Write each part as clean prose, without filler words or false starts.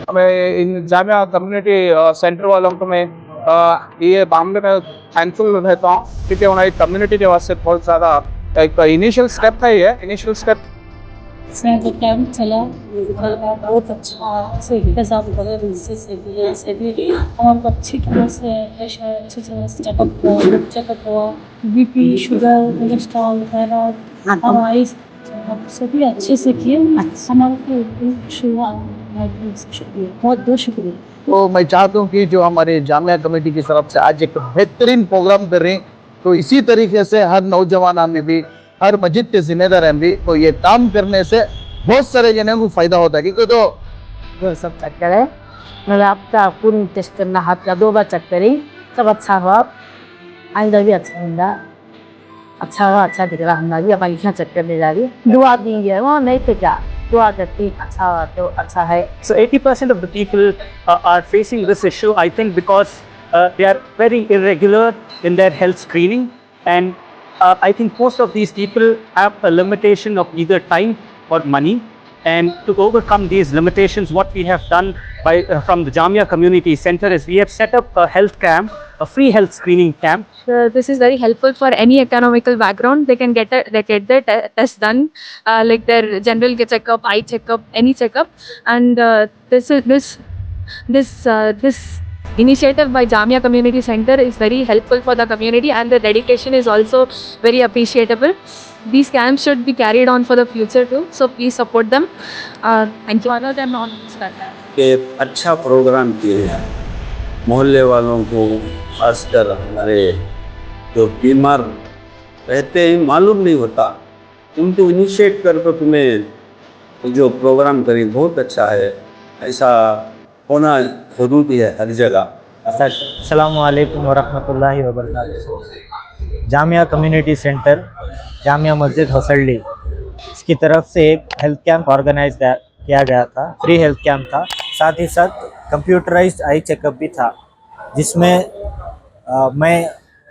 हमें इन Jamia community centre वालों को मैं ये मामले में थैंकफुल रहता हूँ, क्योंकि हमारी कम्युनिटी के वास्ते बहुत ज़्यादा एक इनिशियल स्टेप था। ये इनिशियल स्टेप इसमें जो कैंप चला बहुत अच्छा से इंतजाम करे, से भी और अच्छी तरह से अच्छी तरह से चेकअप हुआ, बीपी, शुगर, कोलेस्ट्रॉल, थायराइड और आइस सभी अच्छे से किए। हमारे शुक्रिया, बहुत बहुत शुक्रिया। तो मैं चाहता हूँ कि जो हमारे जामिया कमेटी की तरफ से आज एक बेहतरीन प्रोग्राम कर रहे हैं, तो इसी तरीके से हर नौजवान में भी, हर मस्जिद के जिम्मेदार हैं भी, तो ये काम करने से बहुत सारे जनों को फायदा होता है। क्योंकि तो सब चेक करें, मतलब आपका पूरी टेस्ट करना, आपका 2 बार चेक करें, सब अच्छा हुआ, आइंदा भी अच्छा होगा, अच्छा हुआ, अच्छा दिख रहा हमारा भी, अब इतना चेक करने जा रही है, दुआ देंगे वो नहीं तो क्या, दुआ करती अच्छा हुआ तो अच्छा है। So 80% of the people are facing this issue, I think, because they are very irregular in their health screening, and I think most of these people have a limitation of either time or money. And to overcome these limitations, what we have done from the Jamia Community Center is we have set up a health camp, a free health screening camp. This is very helpful for any economical background. They can get their test done, like their general checkup, eye checkup, any checkup. And this initiative by Jamia Community Center is very helpful for the community, and the dedication is also very appreciable. These camps should be carried on for the future too. So please support them. Thank you. Follow them on Instagram. के अच्छा programme किए हैं, मोहल्ले वालों को, खासकर हमारे जो बीमार रहते हैं, मालूम नहीं होता, उनको इनिशिएट करके तुम्हें जो प्रोग्राम करी बहुत अच्छा है। ऐसा होना ज़रूरी है हर जगह। अस्सलामु अलैकुम वरहमतुल्लाहि वबरकातुहू। जामिया कम्युनिटी सेंटर, जामिया मस्जिद होसल्डी, इसकी तरफ से एक हेल्थ कैंप ऑर्गेनाइज किया गया था, फ्री हेल्थ कैंप था। साथ ही साथ कंप्यूटराइज्ड आई चेकअप भी था, जिसमें मैं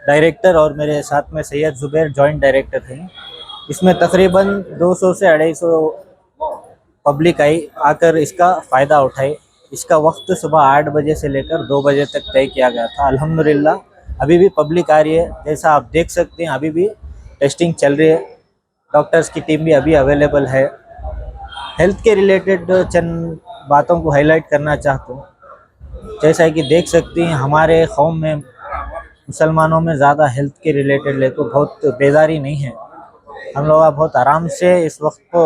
डायरेक्टर और मेरे साथ में सैयद ज़ुबैर जॉइंट डायरेक्टर थे। इसमें तकरीबन 200 से 250 पब्लिक आई, आकर इसका फ़ायदा उठाई। इसका वक्त सुबह 8 बजे से लेकर 2 बजे तक तय किया गया था। अल्हम्दुलिल्लाह अभी भी पब्लिक आ रही है, जैसा आप देख सकते हैं अभी भी टेस्टिंग चल रही है, डॉक्टर्स की टीम भी अभी अवेलेबल है। हेल्थ के रिलेटेड चंद बातों को हाईलाइट करना चाहता हूँ। जैसा कि देख सकते हैं हमारे कौम में, मुसलमानों में ज़्यादा हेल्थ के रिलेटेड ले तो बहुत बेदारी नहीं है। हम लोग बहुत आराम से इस वक्त को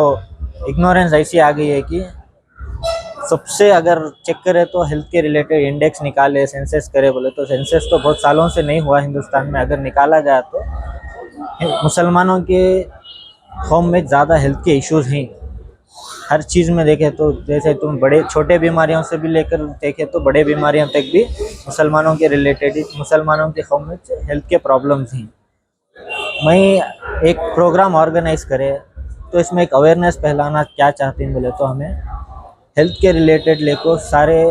इग्नोरेंस ऐसी आ गई है कि सबसे अगर चेक करें तो हेल्थ के रिलेटेड इंडेक्स निकाले, सेंसस करे बोले तो सेंसस तो बहुत सालों से नहीं हुआ हिंदुस्तान में। अगर निकाला गया तो मुसलमानों के कौम में ज़्यादा हेल्थ के इश्यूज़ हैं। हर चीज़ में देखें तो जैसे तुम बड़े छोटे बीमारियों से भी लेकर देखें तो बड़े बीमारियों तक भी मुसलमानों के रिलेटेड, मुसलमानों के कौम में हेल्थ के प्रॉब्लम्स हैं। मैं एक प्रोग्राम ऑर्गेनाइज़ करे तो इसमें एक अवेयरनेस फैलाना क्या चाहते हैं बोले तो हमें हेल्थ के रिलेटेड लेको सारे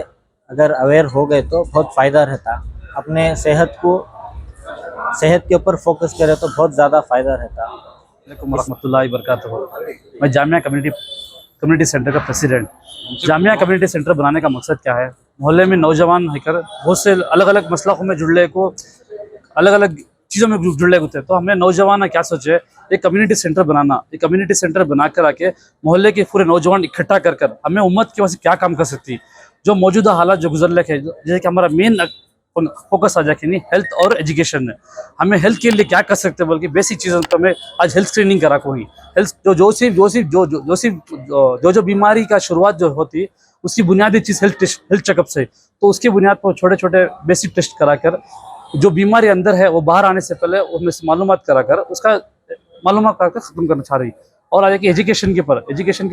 अगर अवेयर हो गए तो बहुत फ़ायदा रहता। अपने सेहत के ऊपर फोकस करें तो बहुत ज़्यादा फ़ायदा रहता। अस्सलामुअलैकुम वरहमतुल्लाहि वबरकातुहू। मैं जामिया कम्युनिटी सेंटर का प्रेसिडेंट। जामिया कम्युनिटी सेंटर बनाने का मकसद क्या है? मोहल्ले में नौजवान होकर बहुत से अलग अलग मसलों में जुड़ने को, अलग अलग चीज़ों में जुड़ने होते हैं, तो हमने नौजवान क्या सोचे, एक कम्युनिटी सेंटर बनाना। एक कम्युनिटी सेंटर बना कर आके मोहल्ले के पूरे नौजवान इकट्ठा कर हमें उम्मत की वजह से क्या काम कर सकती, जो मौजूदा हालात जो गुजर रखे, जैसे कि हमारा मेन फोकस आ जाए कि नहीं हेल्थ और एजुकेशन है, हमें हेल्थ के लिए क्या कर सकते हैं, बल्कि बेसिक चीज़ों तो हमें आज हेल्थ स्क्रीनिंग करा कोई हेल्थ जो बीमारी का शुरुआत जो होती उसकी बुनियादी चीज़ हेल्थ चेकअप से, तो उसकी बुनियाद पर छोटे छोटे बेसिक टेस्ट कराकर जो बीमारी अंदर है वो बाहर आने से पहले उसमें से मालूमात कराकर उसका मालूमात कराकर ख़त्म करना चाह रही। और आगे की एजुकेशन के पर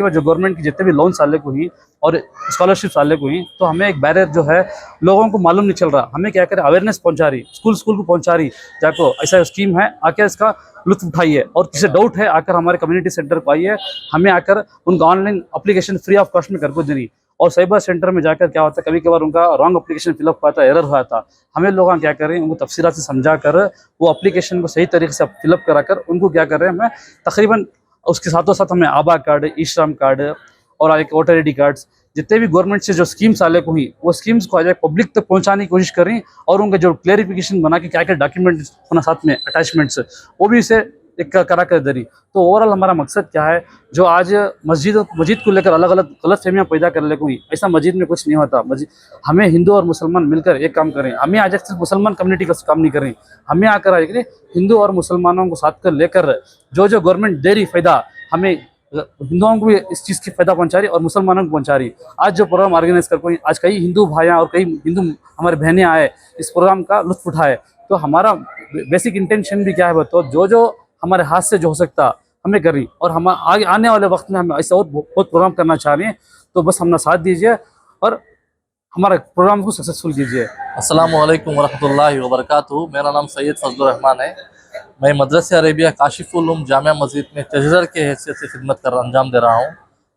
जो गवर्नमेंट की जितने भी लोन साले को हुई और स्कॉलरशिप साले को हुई, तो हमें एक बैरियर जो है लोगों को मालूम नहीं चल रहा, हमें क्या करें अवेयरनेस पहुंचा रही, स्कूल को पहुंचा रही, जाको ऐसा स्कीम है आके इसका लुत्फ उठाइए, और किसी डाउट है आकर हमारे कम्युनिटी सेंटर को आइए, हमें आकर उनका online application free of cost में करके देनी। और साइबर सेंटर में जाकर क्या होता है, कभी कभार उनका रॉन्ग एप्लीकेशन फिलअप हुआ था, एरर हुआ था। हमें लोग क्या कर रहे हैं, उनको तफसीलात से समझा कर वो एप्लीकेशन को सही तरीके से फिलअप करा कर उनको क्या कर रहे हैं, हमें तकरीबन उसके साथों साथ हमें आभा कार्ड, ई श्रम कार्ड और एक वोटर ID कार्ड्स, जितने भी गवर्नमेंट से जो स्कीम्स आले को हुई वो स्कीम्स को आज पब्लिक तक पहुंचाने की कोशिश करें और उनके जो क्लेरिफिकेशन बना के क्या क्या डॉक्यूमेंट होना साथ में अटैचमेंट्स वो भी इसे एक करा कर दरी। तो ओवरऑल हमारा मकसद क्या है, जो आज मस्जिद को लेकर अलग अलग गलत फहमियाँ पैदा कर ले कोई, ऐसा मस्जिद में कुछ नहीं होता। हमें हिंदू और मुसलमान मिलकर एक काम करें। हमें आज सिर्फ मुसलमान कम्युनिटी का काम नहीं करें, हमें आकर आज हिंदू और मुसलमानों को साथ कर लेकर जो गवर्नमेंट दे रही फ़ायदा, हमें हिंदुओं को भी इस चीज़ की फ़ायदा पहुंचा रही और मुसलमानों को पहुंचा रही। आज जो प्रोग्राम ऑर्गेनाइज कर कोई, आज कई हिंदू भाइयाँ और कई हिंदू हमारे बहनें आए इस प्रोग्राम का लुत्फ़ उठाए, तो हमारा बेसिक इंटेंशन भी क्या है, बताओ जो हमारे हाथ से जो हो सकता हमें करी, और हम आगे आने वाले वक्त में हम ऐसा और बहुत प्रोग्राम करना चाह रहे हैं। तो बस हमारा साथ दीजिए और हमारे प्रोग्राम को सक्सेसफुल कीजिए। अस्सलामु अलैकुम वरहमतुल्लाहि वबरकातुहू। मेरा नाम सैयद फजलुर रहमान है। मैं मदरसे अरेबिया काशिफुल उलूम जामिया मस्जिद में तजदर के हैसियत से खिदमत कर अंजाम दे रहा हूँ।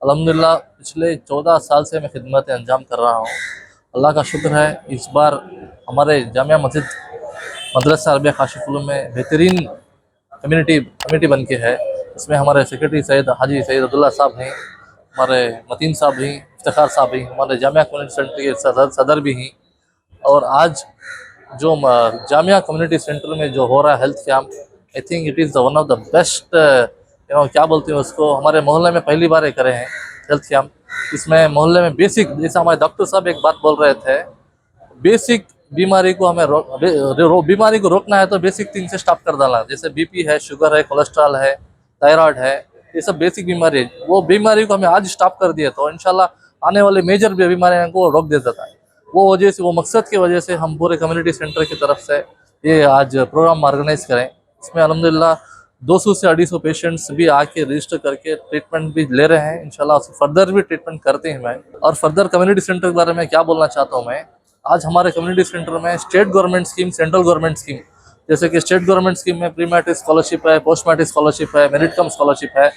अल्हम्दुलिल्लाह पिछले 14 साल से मैं खिदमत अंजाम कर रहा हूँ। अल्लाह का शुक्र है, इस बार हमारे जामिया मस्जिद मदरसा अरेबिया काशिफुल उलूम में बेहतरीन कमेटी बन के है। इसमें हमारे सेक्रेटरी हाजी सैयद अब्दुल्ला साहब हैं, हमारे मतीन साहब हैं, इफ्तिखार साहब हैं, हमारे जामिया कम्युनिटी सेंटर के सदर भी हैं। और आज जो जामिया कम्युनिटी सेंटर में जो हो रहा है health camp, I think it is one of the best, क्या बोलते हैं उसको, हमारे मोहल्ले में पहली बार करे हैं हेल्थ कैंप। इसमें मोहल्ले में बेसिक, जैसे हमारे डॉक्टर साहब एक बात बोल रहे थे, बेसिक बीमारी को हमें बीमारी को रोकना है तो बेसिक थिंग से स्टॉप कर डालना। जैसे BP है, शुगर है, कोलेस्ट्रॉल है, थायराइड है, ये सब बेसिक बीमारी है। वो बीमारी को हमें आज स्टॉप कर दिया तो इंशाल्लाह आने वाले मेजर बीमारियों को रोक दे देता है। वो वजह से, वो मकसद की वजह से हम पूरे कम्युनिटी सेंटर की तरफ से ये आज प्रोग्राम ऑर्गेनाइज करें। इसमें अल्हम्दुलिल्लाह 200 से 250 पेशेंट्स भी आके रजिस्टर करके ट्रीटमेंट भी ले रहे हैं। इंशाल्लाह फर्दर भी ट्रीटमेंट करते हैं मैं। और फर्दर कम्युनिटी सेंटर के बारे में क्या बोलना चाहता हूँ मैं, आज हमारे कम्युनिटी सेंटर में state government scheme, central government scheme, जैसे कि स्टेट गवर्नमेंट स्कीम में प्री मैट्रिक स्कॉलरशिप है, पोस्ट मैट्रिक स्कॉलरशिप है, मेरिट कम स्कॉलरशिप है,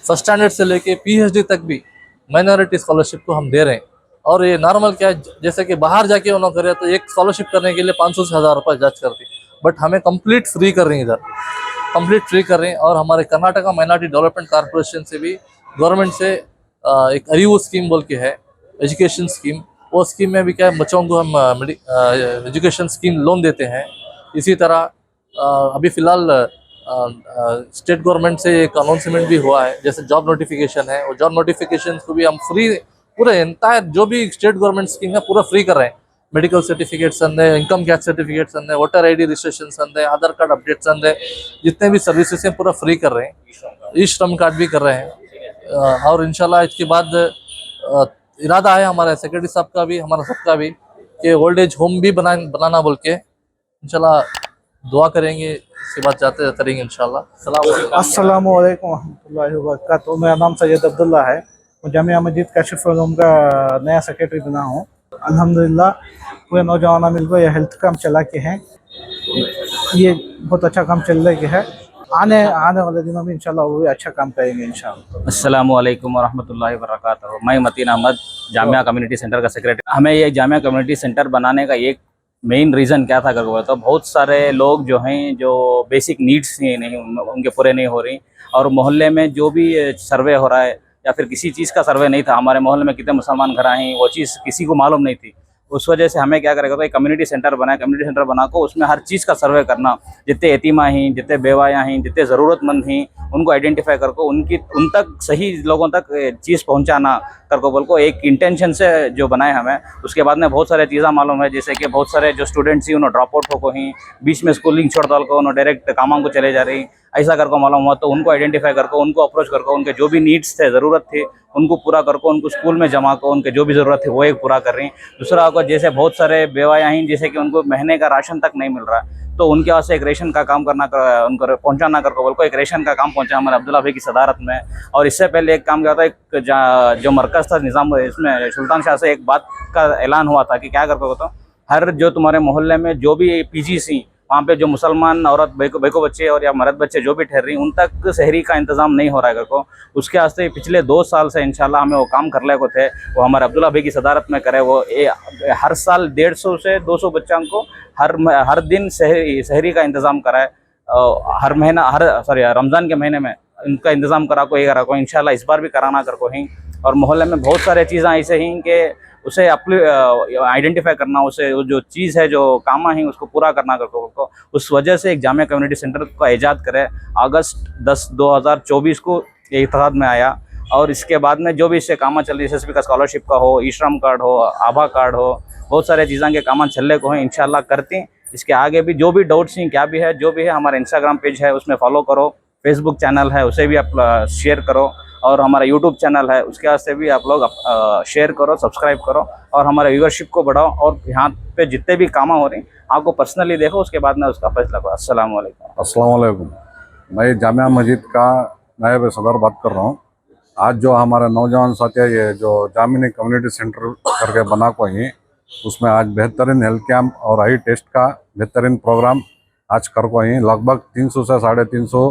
फर्स्ट स्टैंडर्ड से लेके PhD तक भी माइनॉरिटी स्कॉलरशिप को हम दे रहे हैं। और ये नॉर्मल क्या है, जैसे कि बाहर जाके उन्होंने करे तो एक स्कॉलरशिप करने के लिए 500 से 1000 रुपये चार्ज करती, बट हमें कंप्लीट फ्री कर रही हैं, इधर कंप्लीट फ्री कर रहे हैं। और हमारे कर्नाटका माइनॉरिटी डेवलपमेंट कॉर्पोरेशन से भी गवर्नमेंट से एक अरीवो स्कीम बोल के है, एजुकेशन स्कीम, वो स्कीम में भी क्या है, बच्चों को हम एजुकेशन स्कीम लोन देते हैं। इसी तरह अभी फ़िलहाल स्टेट गवर्नमेंट से एक अनाउंसमेंट भी हुआ है, जैसे जॉब नोटिफिकेशन है, वो जॉब नोटिफिकेशन को भी हम फ्री, पूरे एंटायर जो भी स्टेट गवर्नमेंट स्कीम है पूरा फ्री कर रहे हैं। मेडिकल सर्टिफिकेट्स अंदे, इनकम टैक्स सर्टिफिकेट्स अंदे, वोटर ID रजिस्ट्रेशन अंदे, आधार कार्ड अपडेट्स अंदे, जितने भी सर्विसेज हैं पूरा फ्री कर रहे हैं। ई श्रम कार्ड भी कर रहे हैं। और इंशाल्लाह इसके बाद इरादा है हमारे सेक्रेटरी साहब का भी, हमारा सबका भी, कि ओल्ड एज होम भी बनाना बोल के इंशाल्लाह दुआ करेंगे। इसके बाद जाते करेंगे इंशाल्लाह। अस्सलामु अलैकुम वरहमतुल्लाहि वबरकातुहू। मेरा नाम सैयद अब्दुल्ला है, मैं जामिया मस्जिद काशिफुल उलूम का नया सेक्रेटरी बना हूँ। अल्हम्दुलिल्लाह पूरे नौजवान मिलकर यह हेल्थ काम चला के हैं, ये बहुत अच्छा काम चल रहा है। आने वाले दिनों में इंशाल्लाह वो भी अच्छा काम करेंगे इंशाल्लाह। अस्सलामु अलैकुम वरहमतुल्लाहि वबरकातुहू। मैं मतीन अहमद, जामिया कम्युनिटी सेंटर का सेक्रेटरी। हमें ये जामिया कम्युनिटी सेंटर बनाने का एक मेन रीज़न क्या था करके तो बहुत सारे लोग जो हैं, जो बेसिक नीड्स नहीं उनके पूरे नहीं हो रही, और मोहल्ले में जो भी सर्वे हो रहा है या फिर किसी चीज़ का सर्वे नहीं था, हमारे मोहल्ले में कितने मुसलमान घर आए हैं वो चीज़ किसी को मालूम नहीं थी। उस वजह से हमें क्या करेगा, तो एक कम्युनिटी सेंटर बनाए, कम्युनिटी सेंटर बना को उसमें हर चीज़ का सर्वे करना, जितने यतीमा हैं, जितने बेवायाँ हैं, जितने ज़रूरतमंद हैं, उनको आइडेंटिफाई करको उन तक सही लोगों तक चीज़ पहुंचाना करको बोल को एक इंटेंशन से जो बनाए हमें। उसके बाद में बहुत सारे चीज़ें मालूम है, जैसे कि बहुत सारे जो स्टूडेंट्स ही उन्होंने ड्रॉप आउट हो ही, बीच में स्कूलिंग छोड़ डाल को उन्होंने डायरेक्ट कामों को चले जा रही, ऐसा करको मालूम हुआ। तो उनको आइडेंटिफाई करको, उनको अप्रोच करको, उनके जो भी नीड्स थे, ज़रूरत थी, उनको पूरा करको, उनको स्कूल में जमा को, उनके जो भी ज़रूरत थी वो एक पूरा कर रही। दूसरा को जैसे बहुत सारे बेवायाँ हैं, जैसे कि उनको महीने का राशन तक नहीं मिल रहा, तो उनके वास्ते एक रेशन का काम करना, उनको पहुंचाना करको बोल को एक रेशन का काम पहुंचा हमारे अब्दुल्ला भाई की सदारत में। और इससे पहले एक काम किया था, एक जो मरकज़ था निज़ाम, इसमें सुल्तान शाह से एक बात का ऐलान हुआ था कि क्या करको तो हर जो तुम्हारे मोहल्ले में जो भी PG सी वहाँ पे जो मुसलमान औरत बेको बच्चे और या मर्द बच्चे जो भी ठहर रही उन तक शहरी का इंतज़ाम नहीं हो रहा है को। उसके वास्ते पिछले 2 साल से इंशाल्लाह हमें वो काम कर ले को थे, वो हमारे अब्दुल्ला भाई की सदारत में करे। वो हर साल 150 से 200 बच्चों को हर दिन शहरी का इंतज़ाम कराए। हर महीना रमज़ान के महीने में इनका इंतज़ाम करा को ये करा को इंशाल्लाह इस बार भी कराना कर को ही। और मोहल्ले में बहुत सारे चीज़ें ऐसे ही कि उसे आइडेंटिफाई करना, उसे जो चीज़ है जो काम है उसको पूरा करना कर को। उस वजह से एक जामिया कम्युनिटी सेंटर का ईजाद करे। अगस्त 10 2024 को ये इत्तेहाद में आया और इसके बाद में जो भी इससे काम चल रही है, एसएसपी का स्कॉलरशिप का हो, ई श्रम कार्ड हो, आभा कार्ड हो, बहुत सारे चीज़ों के काम चलने को है इंशाल्लाह करते। इसके आगे भी जो भी डाउट्स हैं क्या भी है जो भी है, हमारा इंस्टाग्राम पेज है उसमें फॉलो करो, फेसबुक चैनल है उसे भी आप शेयर करो और हमारा यूट्यूब चैनल है उसके वास्ते भी आप लोग शेयर करो, सब्सक्राइब करो और हमारे व्यूअरशिप को बढ़ाओ। और यहाँ पे जितने भी काम हो रहे हैं आपको पर्सनली देखो, उसके बाद में उसका फैसला करो। अस्सलाम वालेकुम। अस्सलाम वालेकुम। मैं जामिया मस्जिद का नायब सदर बात कर रहा हूँ। आज जो हमारा नौजवान साथी ये जो जामिया कम्युनिटी सेंटर करके बना को ही, उसमें आज बेहतरीन हेल्थ कैंप और आई टेस्ट का बेहतरीन प्रोग्राम आज कर को ही। लगभग 300 से 350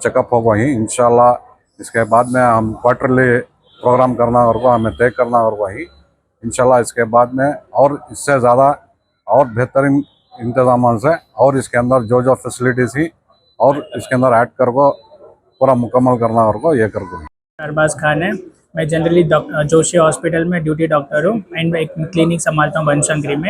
चेकअप हो को ही इंशाल्लाह। इसके बाद में हम क्वार्टरली प्रोग्राम करना और को हमें तय करना और वही इंशाल्लाह। इसके बाद में और इससे ज़्यादा और बेहतरीन इंतजाम से और इसके अंदर जो जो फैसिलिटीज़ ही और इसके अंदर ऐड कर को पूरा मुकम्मल करना और को ये कर को। अरबाज खान है, मैं जनरली जोशी हॉस्पिटल में ड्यूटी डॉक्टर हूँ एंड एक क्लिनिक संभालता हूँ बनशंकरी में।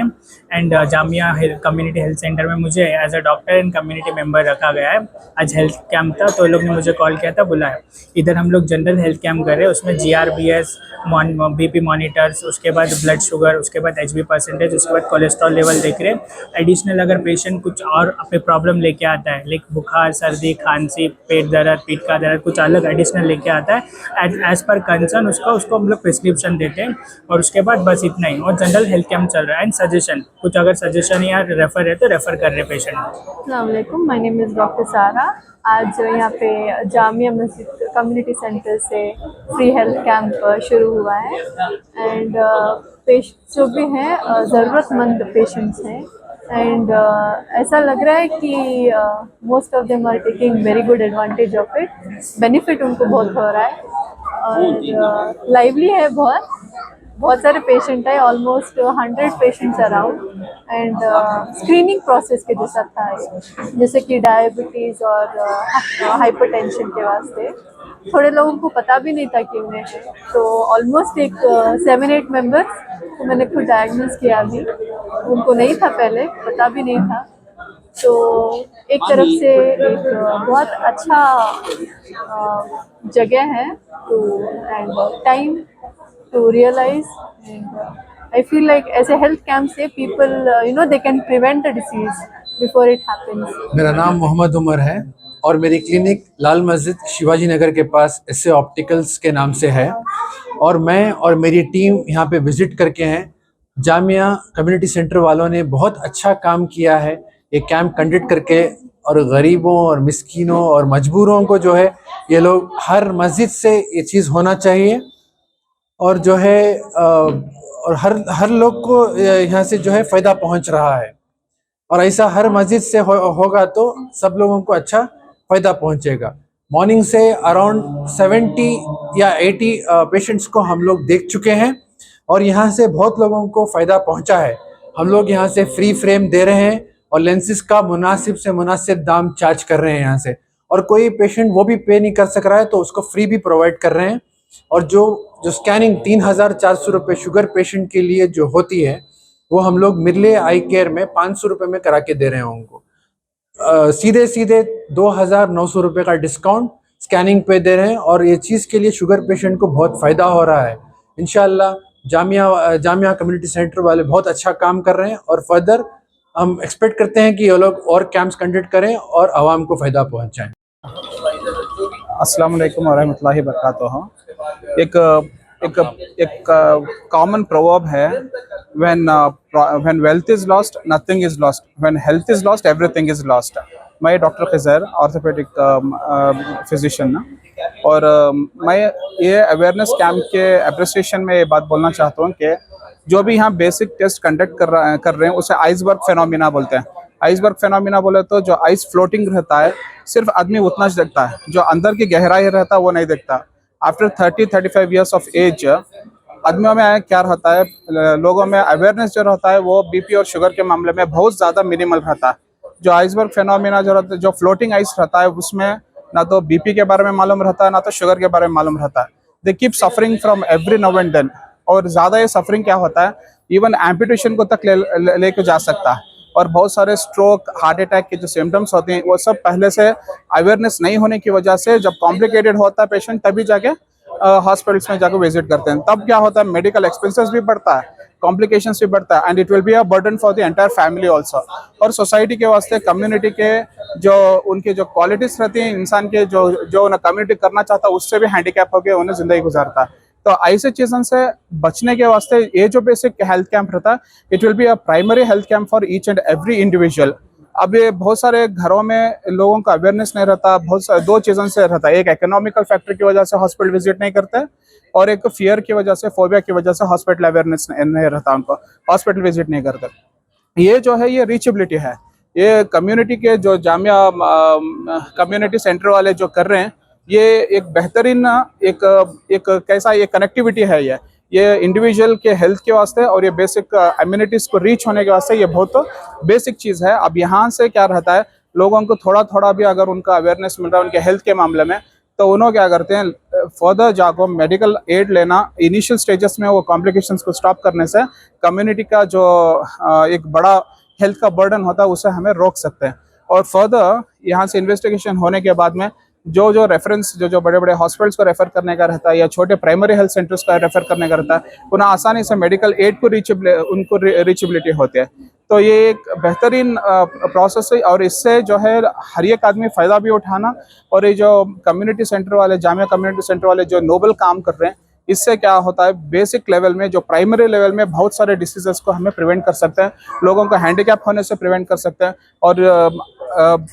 And Jamia community health centre में मुझे as a doctor and community member रखा गया है। आज हेल्थ कैंप था तो लोग ने मुझे कॉल किया था, बुलाया। इधर हम लोग जनरल हेल्थ कैंप कर रहे हैं, उसमें GRBS, BP मॉनिटर्स, उसके बाद ब्लड शुगर, उसके बाद HB परसेंटेज, उसके बाद कोलेस्ट्रॉल लेवल देख रहे हैं। एडिशनल अगर पेशेंट कुछ और अपने प्रॉब्लम लेके आता है, लाइक बुखार, सर्दी, खांसी, पेट दर्द, पीठ का दर्द, कुछ अलग एडिशनल लेके आता है, एज पर कंसर्न उसको हम लोग प्रिस्क्रिप्शन देते हैं। और उसके बाद बस इतना ही। और जनरल हेल्थ कैंप चल रहा है एंड सजेशन, कुछ अगर सजेशन या रेफर है तो रेफर कर रहे पेशेंट। अस्सलाम वालेकुम, माय नेम इज़ डॉक्टर सारा। आज यहाँ पे जामिया मस्जिद कम्युनिटी सेंटर से फ्री हेल्थ कैंप शुरू हुआ है एंड जो भी हैं ज़रूरतमंद पेशेंट्स हैं एंड ऐसा लग रहा है कि most of them are taking very good advantage of it. Benefit उनको बहुत हो रहा है और लाइवली है, बहुत सारे पेशेंट है, almost 100 patients around and screening process के जैसा था ये, जैसे कि डायबिटीज़ और हाइपरटेंशन के वास्ते। थोड़े लोगों को पता भी नहीं था कि उन्हें है, तो ऑलमोस्ट एक 7-8 मेंबर्स तो मैंने खुद डायग्नोज किया अभी, उनको नहीं था पहले, पता भी नहीं था। तो एक तरफ से एक बहुत अच्छा जगह है to and time to realize and I feel like as a health camp से people they can prevent the disease before it happens। मेरा नाम मोहम्मद उमर है और मेरी क्लिनिक लाल मस्जिद शिवाजी नगर के पास SA ऑप्टिकल्स के नाम से है और मैं और मेरी टीम यहाँ पे विजिट करके हैं। जामिया कम्युनिटी सेंटर वालों ने बहुत अच्छा काम किया है ये कैंप कंडक्ट करके, और गरीबों और मिस्कीनों और मजबूरों को जो है ये लोग हर मस्जिद से ये चीज़ होना चाहिए और जो है और हर लोग को यहाँ से जो है फ़ायदा पहुँच रहा है और ऐसा हर मस्जिद से होगा तो सब लोगों को अच्छा फ़ायदा पहुँचेगा। मॉर्निंग से अराउंड 70 या 80 पेशेंट्स को हम लोग देख चुके हैं और यहाँ से बहुत लोगों को फ़ायदा पहुँचा है। हम लोग यहाँ से फ्री फ्रेम दे रहे हैं और लेंसेज का मुनासिब से मुनासिब दाम चार्ज कर रहे हैं यहाँ से, और कोई पेशेंट वो भी पे नहीं कर सक रहा है तो उसको फ्री भी प्रोवाइड कर रहे हैं। और जो स्कैनिंग 3,400 रुपये शुगर पेशेंट के लिए जो होती है वो हम लोग मिर्ले आई केयर में 500 रुपये में करा के दे रहे हैं उनको। सीधे 2,900 रुपये का डिस्काउंट स्कैनिंग पे दे रहे हैं और ये चीज़ के लिए शुगर पेशेंट को बहुत फ़ायदा हो रहा है। इंशाल्लाह जामिया कम्युनिटी सेंटर वाले बहुत अच्छा काम कर रहे हैं और फर्दर हम एक्सपेक्ट करते हैं कि ये लोग और कैंप्स कंडक्ट करें और आवाम को फ़ायदा पहुँचाएँ। अस्सलाम वालेकुम वरहमतुल्लाहि वबरकातुहू। एक कॉमन प्रोवर्ब है, when wealth is lost nothing is lost, when health is lost everything is lost। मैं डॉक्टर खिज़र ऑर्थोपेडिक फिजिशियन ना, और मैं ये अवेयरनेस कैंप के एप्रिसिएशन में ये बात बोलना चाहता हूँ कि जो भी यहाँ बेसिक टेस्ट कंडक्ट कर रहे हैं उसे आइसबर्ग फिनोमिना बोलते हैं। आइसबर्ग फेनोमिना बोले तो जो आइस फ्लोटिंग रहता है सिर्फ आदमी उतना ही देखता है, जो अंदर की गहराई रहता है वो नहीं देखता। आफ्टर 30-35 ईयर्स ऑफ एज आदमियों में क्या रहता है, लोगों में अवेयरनेस जो रहता है वो बीपी और शुगर के मामले में बहुत ज़्यादा मिनिमल रहता है। जो आइसबर्ग फेनोमिना जो रहता है, जो फ्लोटिंग आइस रहता है, उसमें ना तो बीपी के बारे में मालूम रहता है ना तो शुगर के बारे में मालूम रहता है। They keep suffering from every now and then, और ज़्यादा ये सफरिंग क्या होता है, इवन एम्पुटेशन को तक लेके जा सकता है। और बहुत सारे स्ट्रोक, हार्ट अटैक के जो सिम्टम्स होते हैं वो सब पहले से अवेयरनेस नहीं होने की वजह से जब कॉम्प्लिकेटेड होता है पेशेंट तभी जाके हॉस्पिटल्स में जाकर विजिट करते हैं। तब क्या होता है, मेडिकल एक्सपेंसेस भी बढ़ता है, कॉम्प्लिकेशंस भी बढ़ता है, and it will be a burden for the entire family also. और सोसाइटी के वास्ते, कम्युनिटी के जो उनके जो क्वालिटीज रहती हैं इंसान के, जो उन्हें कम्युनिटी करना चाहता है उससे भी हैंडीकैप होकर उन्हें जिंदगी गुजारता है। तो ऐसे चीज़ों से बचने के वास्ते ये जो बेसिक हेल्थ कैंप रहता है, it will be a primary health camp for each and every individual. अब ये बहुत सारे घरों में लोगों का अवेयरनेस नहीं रहता, बहुत सारे दो चीज़ों से रहता है, एक इकोनॉमिकल फैक्टर की वजह से हॉस्पिटल विजिट नहीं करते, और एक फियर की वजह से, फोबिया की वजह से हॉस्पिटल अवेयरनेस नहीं रहता, उनको हॉस्पिटल विजिट नहीं करते। ये जो है ये रीचेबिलिटी है, ये कम्युनिटी के जो जामिया कम्युनिटी सेंटर वाले जो कर रहे हैं, ये एक बेहतरीन एक कैसा ये कनेक्टिविटी है, ये इंडिविजुअल के हेल्थ के वास्ते और ये बेसिक इम्यूनिटीज़ को रीच होने के वास्ते ये बहुत बेसिक चीज़ है। अब यहाँ से क्या रहता है, लोगों को थोड़ा थोड़ा भी अगर उनका अवेयरनेस मिल रहा है उनके हेल्थ के मामले में, तो उन्होंने क्या करते हैं, फर्दर जाकर मेडिकल एड लेना इनिशियल स्टेजेस में, वो कॉम्प्लिकेशंस को स्टॉप करने से कम्युनिटी का जो एक बड़ा हेल्थ का बर्डन होता है उसे हमें रोक सकते हैं। और फर्दर यहाँ से इन्वेस्टिगेशन होने के बाद में जो रेफरेंस जो बड़े बड़े हॉस्पिटल्स को रेफर करने का रहता है या छोटे प्राइमरी हेल्थ सेंटर्स का रेफर करने का रहता है, उन्हें आसानी से मेडिकल एड को रीचेबिलिटी होती है। तो ये एक बेहतरीन प्रोसेस है, और इससे जो है हर एक आदमी फ़ायदा भी उठाना, और ये जो कम्युनिटी सेंटर वाले, जामिया कम्युनिटी सेंटर वाले जो नोबल काम कर रहे हैं, इससे क्या होता है, बेसिक लेवल में, जो प्राइमरी लेवल में बहुत सारे डिसीजेस को हमें प्रिवेंट कर सकते हैं, लोगों को हैंडीकैप होने से प्रिवेंट कर सकते हैं। और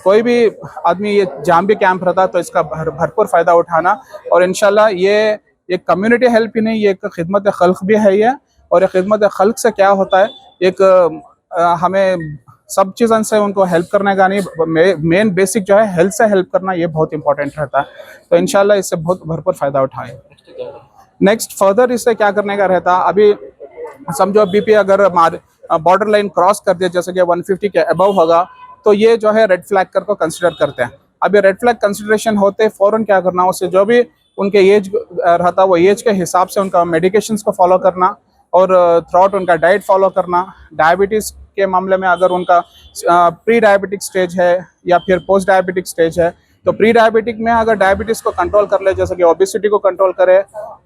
कोई भी आदमी ये जहाँ भी कैंप रहता है तो इसका भरपूर फ़ायदा उठाना, और इंशाल्लाह ये एक कम्युनिटी हेल्प ही नहीं, ये एक खिदमत खल्क भी है ये। और ये खिदमत खल्क से क्या होता है, एक हमें सब चीज़ों से उनको हेल्प करने का नहीं, मेन बेसिक जो है हेल्थ से हेल्प करना, ये बहुत इंपॉर्टेंट रहता है। तो इंशाल्लाह इससे बहुत भरपूर फ़ायदा उठाएं। नेक्स्ट फर्दर इससे क्या करने का रहता है, अभी समझो बीपी अगर बॉर्डर लाइन क्रॉस कर दिया, जैसे कि 150 के अबव होगा, तो ये जो है रेड फ्लैग कर को कंसिडर करते हैं। अब ये रेड फ्लैग कंसिडरेशन होते फ़ौरन क्या करना, उससे जो भी उनके एज रहता है वो एज के हिसाब से उनका मेडिकेशंस को फॉलो करना, और थ्रू आउट उनका डाइट फॉलो करना। डायबिटीज़ के मामले में अगर उनका प्री डायबिटिक स्टेज है या फिर पोस्ट डायबिटिक स्टेज है, तो प्री डायबिटिक में अगर डायबिटीज़ को कंट्रोल कर ले, जैसे कि ओबेसिटी को कंट्रोल करे,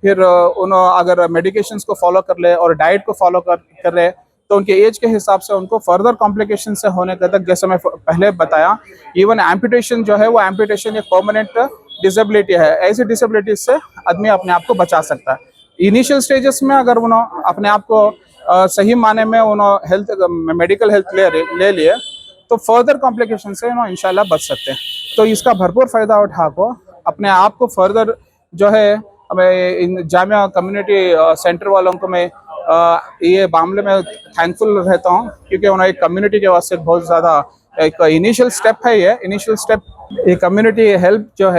फिर अगर मेडिकेशंस को फॉलो कर ले और डाइट को फॉलो कर ले, तो उनके एज के हिसाब से उनको फर्दर कॉम्प्लिकेशन से होने तक, जैसे मैं पहले बताया, इवन एम्पुटेशन जो है वो एम्पुटेशन एक परमानेंट डिसेबिलिटी है। ऐसी डिसेबिलिटी से आदमी अपने आप को बचा सकता है। इनिशियल स्टेजेस में अगर उन्होंने अपने आप को सही माने में उन्होंने हेल्थ मेडिकल हेल्थ ले लिए, तो फर्दर कॉम्प्लिकेशन से उन्होंने इंशाल्लाह बच सकते हैं। तो इसका भरपूर फ़ायदा उठा को अपने आप को फर्दर जो है, हमें इन जामिया कम्युनिटी सेंटर वालों को मैं ये मामले में थैंकफुल रहता हूँ, क्योंकि उन्होंने एक कम्युनिटी के वास्ते बहुत ज़्यादा एक इनिशियल स्टेप है। ये इनिशियल स्टेप, ये कम्युनिटी हेल्प जो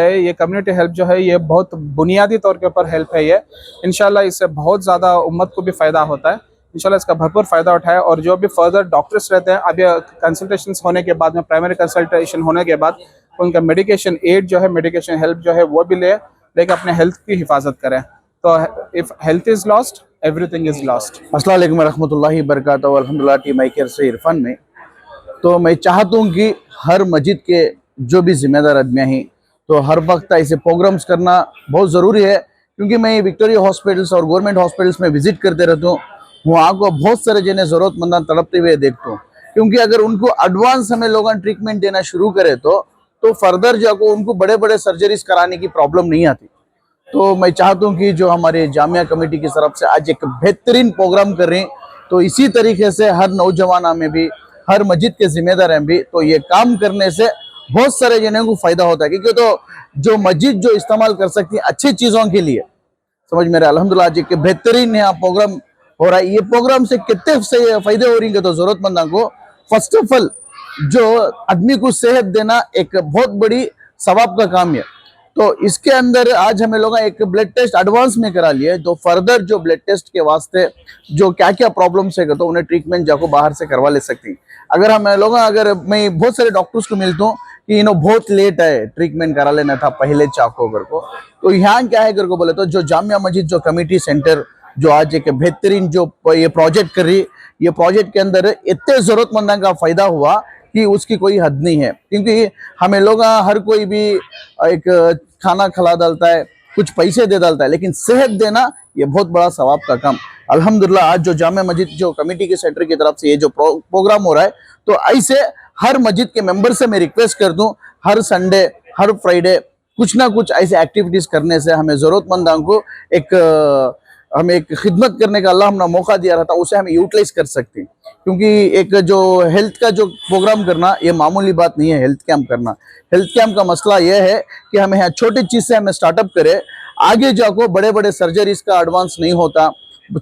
है ये बहुत बुनियादी तौर के ऊपर हेल्प है। ये इंशाल्लाह इससे बहुत ज़्यादा उम्मत को भी फ़ायदा होता है। इंशाल्लाह इसका भरपूर फ़ायदा उठाए, और जो भी फर्दर डॉक्टर्स रहते हैं, अभी कंसल्टेशंस होने के बाद में, प्राइमरी कंसल्टेशन होने के बाद, उनका मेडिकेशन एड जो है, मेडिकेशन हेल्प जो है वो भी लेकर अपने हेल्थ की हिफाजत करें। तो if health is lost, everything is lost. अस्सलाम वालेकुम रहमतुल्लाहि बरकातहू। अल्हम्दुलिल्लाह टीम आई केयर से इरफान में। तो मैं चाहता हूँ कि हर मस्जिद के जो भी जिम्मेदार आदमी हैं, तो हर वक्त ऐसे प्रोग्राम्स करना बहुत ज़रूरी है, क्योंकि मैं विक्टोरिया हॉस्पिटल्स और गवर्नमेंट हॉस्पिटल्स में विजिट करते रहता हूँ। वहाँ को बहुत सारे जिन्हें ज़रूरतमंद तड़पते हुए देखता हूँ, क्योंकि अगर उनको एडवांस हमें लोग ट्रीटमेंट देना शुरू करें तो फर्दर जाकर उनको बड़े बड़े सर्जरीज कराने की प्रॉब्लम नहीं आती। तो मैं चाहता हूँ कि जो हमारे जामिया कमेटी की तरफ से आज एक बेहतरीन प्रोग्राम कर रहे हैं, तो इसी तरीके से हर नौजवान में भी, हर मस्जिद के जिम्मेदार हैं भी, तो ये काम करने से बहुत सारे जनों को फायदा होता है। क्योंकि तो जो मस्जिद जो इस्तेमाल कर सकती है अच्छी चीज़ों के लिए, समझ मेरे अल्हम्दुलिल्लाह आज एक बेहतरीन यहाँ प्रोग्राम हो रहा है। ये प्रोग्राम से कितने से फायदे हो रही है, तो ज़रूरतमंदों को फर्स्ट ऑफ ऑल जो आदमी को सेहत देना एक बहुत बड़ी सवाब का काम है। तो इसके अंदर आज हमें लोग एक ब्लड टेस्ट एडवांस में करा लिया है, तो फर्दर जो ब्लड टेस्ट के वास्ते जो क्या क्या प्रॉब्लम्स है तो उन्हें ट्रीटमेंट जाको बाहर से करवा ले सकती हैं। अगर हम लोग मैं बहुत सारे डॉक्टर्स को मिलता हूँ कि बहुत लेट है, ट्रीटमेंट करा लेना था पहले चाको कर को, तो यहाँ क्या है कर को बोले तो जो जामिया मस्जिद जो कमेटी सेंटर जो आज एक बेहतरीन जो ये प्रोजेक्ट कर रही, ये प्रोजेक्ट के अंदर इतने जरूरतमंद का फायदा हुआ कि उसकी कोई हद नहीं है। क्योंकि हमें लोग हर कोई भी एक खाना खिला डालता है, कुछ पैसे दे डालता है, लेकिन सेहत देना ये बहुत बड़ा सवाब का काम। अल्हम्दुलिल्लाह आज जो जामिया मस्जिद जो कमेटी के सेंटर की तरफ से ये जो प्रोग्राम हो रहा है, तो ऐसे हर मस्जिद के मेंबर से मैं रिक्वेस्ट कर दूं, हर संडे हर फ्राइडे कुछ ना कुछ ऐसे एक्टिविटीज करने से हमें जरूरतमंदों को हमें एक खिदमत करने का अल्लाह हमने मौका दिया रहता, उसे हमें यूटिलाइज कर सकते हैं। क्योंकि एक जो हेल्थ का जो प्रोग्राम करना ये मामूली बात नहीं है। हेल्थ कैंप करना, हेल्थ कैंप का मसला यह है कि हमें यहाँ छोटी चीज से हमें स्टार्टअप करे, आगे जाको बड़े बड़े सर्जरीज का एडवांस नहीं होता,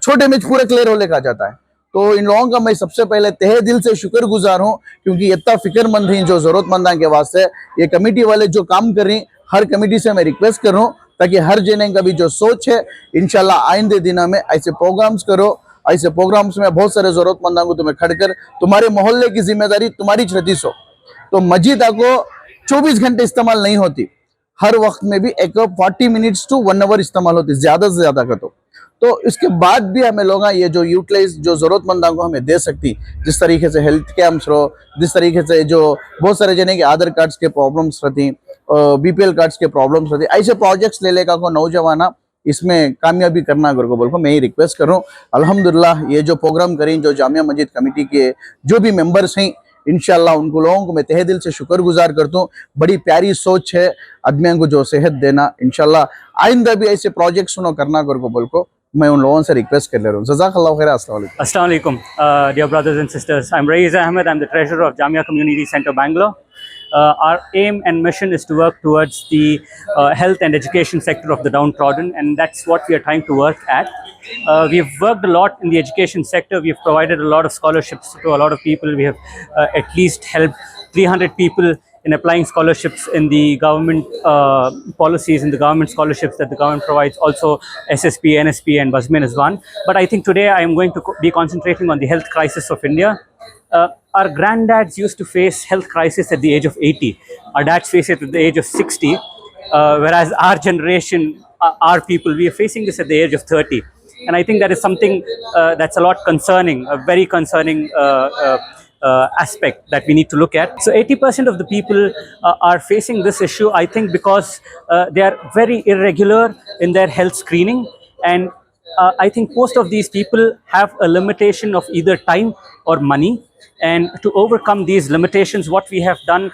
छोटे में पूरा क्लियर होने का जाता है। तो इन लोगों का मैं सबसे पहले तहे दिल से शुक्रगुजार हूँ, क्योंकि इतना फिक्रमंद हैं जो जरूरतमंदा के वास्ते ये कमेटी वाले जो काम कर रही, हर कमेटी से मैं रिक्वेस्ट कर रहा हूँ ताकि हर जने का भी जो सोच है इंशाल्लाह आइंदे दिनों में ऐसे प्रोग्राम्स करो। ऐसे प्रोग्राम्स में बहुत सारे जरूरतमंदों को तुम्हें खड़कर तुम्हारे मोहल्ले की जिम्मेदारी तुम्हारी छती सो। तो मस्जिद को 24 घंटे इस्तेमाल नहीं होती, हर वक्त में भी एक 40 मिनट्स टू 1 आवर इस्तेमाल होती, ज्यादा से ज्यादा का। तो इसके बाद भी हमें लोग ये जो यूटिलाइज जो जरूरतमंदों को हमें दे सकती, जिस तरीके से हेल्थ कैंप्स हो, जिस तरीके से जो बहुत सारे जने के आधार कार्ड्स के प्रॉब्लम्स रहती, बीपीएल कार्ड्स के प्रॉब्लम्स रहती, ऐसे प्रोजेक्ट्स ले लेकर को नौजवाना इसमें कामयाबी करना कर को बोल को मैं ही रिक्वेस्ट कर रहा हूँ। अल्हम्दुलिल्लाह ये जो प्रोग्राम करें जो जामिया मस्जिद कमेटी के जो भी मेंबर्स हैं, इंशाल्लाह उनको लोगों को मैं तहे दिल से शुक्रगुजार करता हूँ। बड़ी प्यारी सोच है आदमियों को जो सेहत देना। इंशाल्लाह आइंदा भी ऐसे प्रोजेक्ट सुनो करना कर को बोल को मैं उन लोगों से रिक्वेस्ट कर ले रहा हूँ। जज़ाकल्लाह खैर। अस्सलाम वालेकुम। Dear brothers and sisters, I'm Raiz Ahmed. I'm the treasurer of Jamia Community Center, Bangalore. Our aim and mission is to work towards the health and education sector of the downtrodden, and that's what we are trying to work at. We've worked a lot in the education sector. We've provided a lot of scholarships to a lot of people. We have at least helped 300 people in applying scholarships in the government policies, in the government scholarships that the government provides, also SSP, NSP and Bazmin Azwan. But I think today I am going to be concentrating on the health crisis of India. Our granddads used to face health crisis at the age of 80. Our dads face it at the age of 60, whereas our generation, our people, we are facing this at the age of 30. And I think that is something that's a lot concerning, a very concerning aspect that we need to look at. So 80% of the people are facing this issue, I think, because they are very irregular in their health screening. And I think most of these people have a limitation of either time or money. And to overcome these limitations, what we have done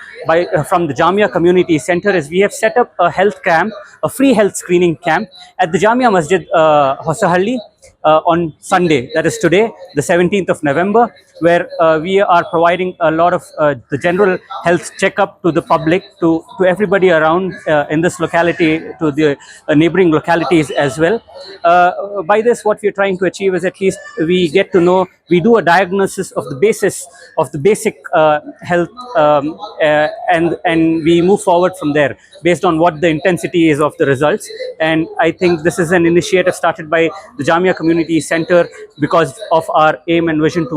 from the Jamia Community Center is we have set up a health camp, a free health screening camp at the Jamia Masjid Hosahalli on Sunday, that is today, the 17th of November, where we are providing a lot of the general health checkup to the public, to everybody around in this locality, to the neighboring localities as well. By this, what we are trying to achieve is at least we get to know, we do a diagnosis of the basis of the basic health, and we move forward from there based on what the intensity is of the results. And I think this is an initiative started by the Jamia Community Center because of our aim and vision to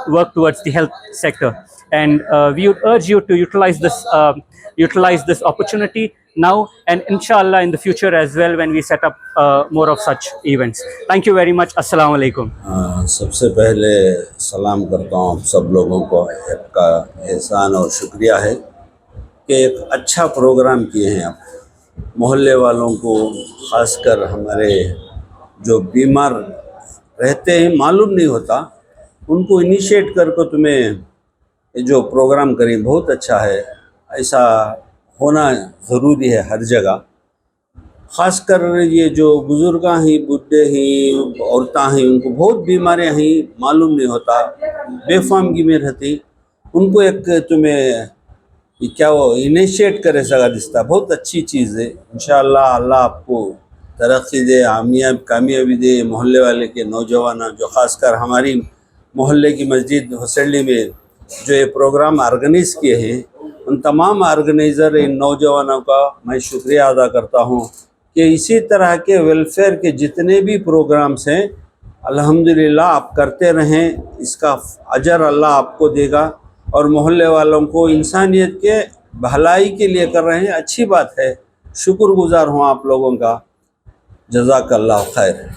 work towards the health sector. And we would urge you to utilize this opportunity now, and inshallah in the future as well, when we set up more of such events. Thank you very much. Assalamu alaikum. सबसे पहले सलाम करता हूँ आप सब लोगों को। आपका एहसान और शुक्रिया है कि एक अच्छा प्रोग्राम किए हैं आप। मोहल्ले वालों को, ख़ासकर हमारे जो बीमार रहते हैं, मालूम नहीं होता, उनको इनिशिएट करके तुम्हें जो प्रोग्राम करें बहुत अच्छा है। ऐसा होना ज़रूरी है हर जगह। ख़ासकर ये जो बुज़ुर्ग हैं, बुढ़े हैं, औरतें हैं, उनको बहुत बीमारियां हैं, मालूम नहीं होता, बेफाहमी में रहती, उनको एक तुम्हें क्या वो इनिशिएट करे सका दिस्ता, बहुत अच्छी चीज़ है। इंशाअल्लाह अल्लाह आपको तरक्की दे, कामयाबी दे। मोहल्ले वाले के नौजवान जो ख़ासकर हमारी मोहल्ले की मस्जिद होसल्ली में जो ये प्रोग्राम ऑर्गेनाइज किए हैं, उन तमाम ऑर्गेनाइज़र इन नौजवानों का मैं शुक्रिया अदा करता हूँ कि इसी तरह के वेलफेयर के जितने भी प्रोग्राम्स हैं अल्हम्दुलिल्लाह आप करते रहें, इसका अजर अल्लाह आपको देगा। और मोहल्ले वालों को इंसानियत के भलाई के लिए कर रहे हैं, अच्छी बात है, शुक्रगुजार हूँ आप लोगों का। जज़ाकल्लाह खैर।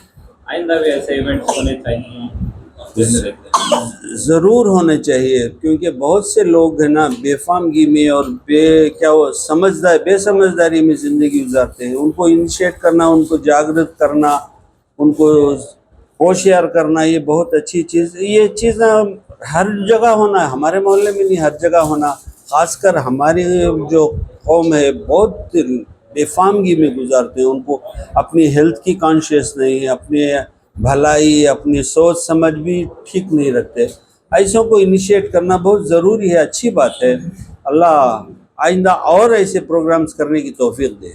आइंदा भी ऐसे इवेंट्स होने चाहिए, ज़रूर होने चाहिए, क्योंकि बहुत से लोग हैं ना बेफामगी में और बेसमझदारी में ज़िंदगी गुजारते हैं। उनको इनिशिएट करना, उनको जागृत करना, उनको होशियार करना, ये बहुत अच्छी चीज़। ये चीज़ हर जगह होना है, हमारे मोहल्ले में नहीं, हर जगह होना। ख़ासकर हमारी जो कौम है बहुत बेफामगी में गुजारते हैं, उनको अपनी हेल्थ की कॉन्शियस नहीं है, अपनी भलाई, अपनी सोच समझ भी ठीक नहीं रखते। ऐसों को इनिशिएट करना बहुत ज़रूरी है, अच्छी बात है। अल्लाह आइंदा और ऐसे प्रोग्राम्स करने की तौफीक दे।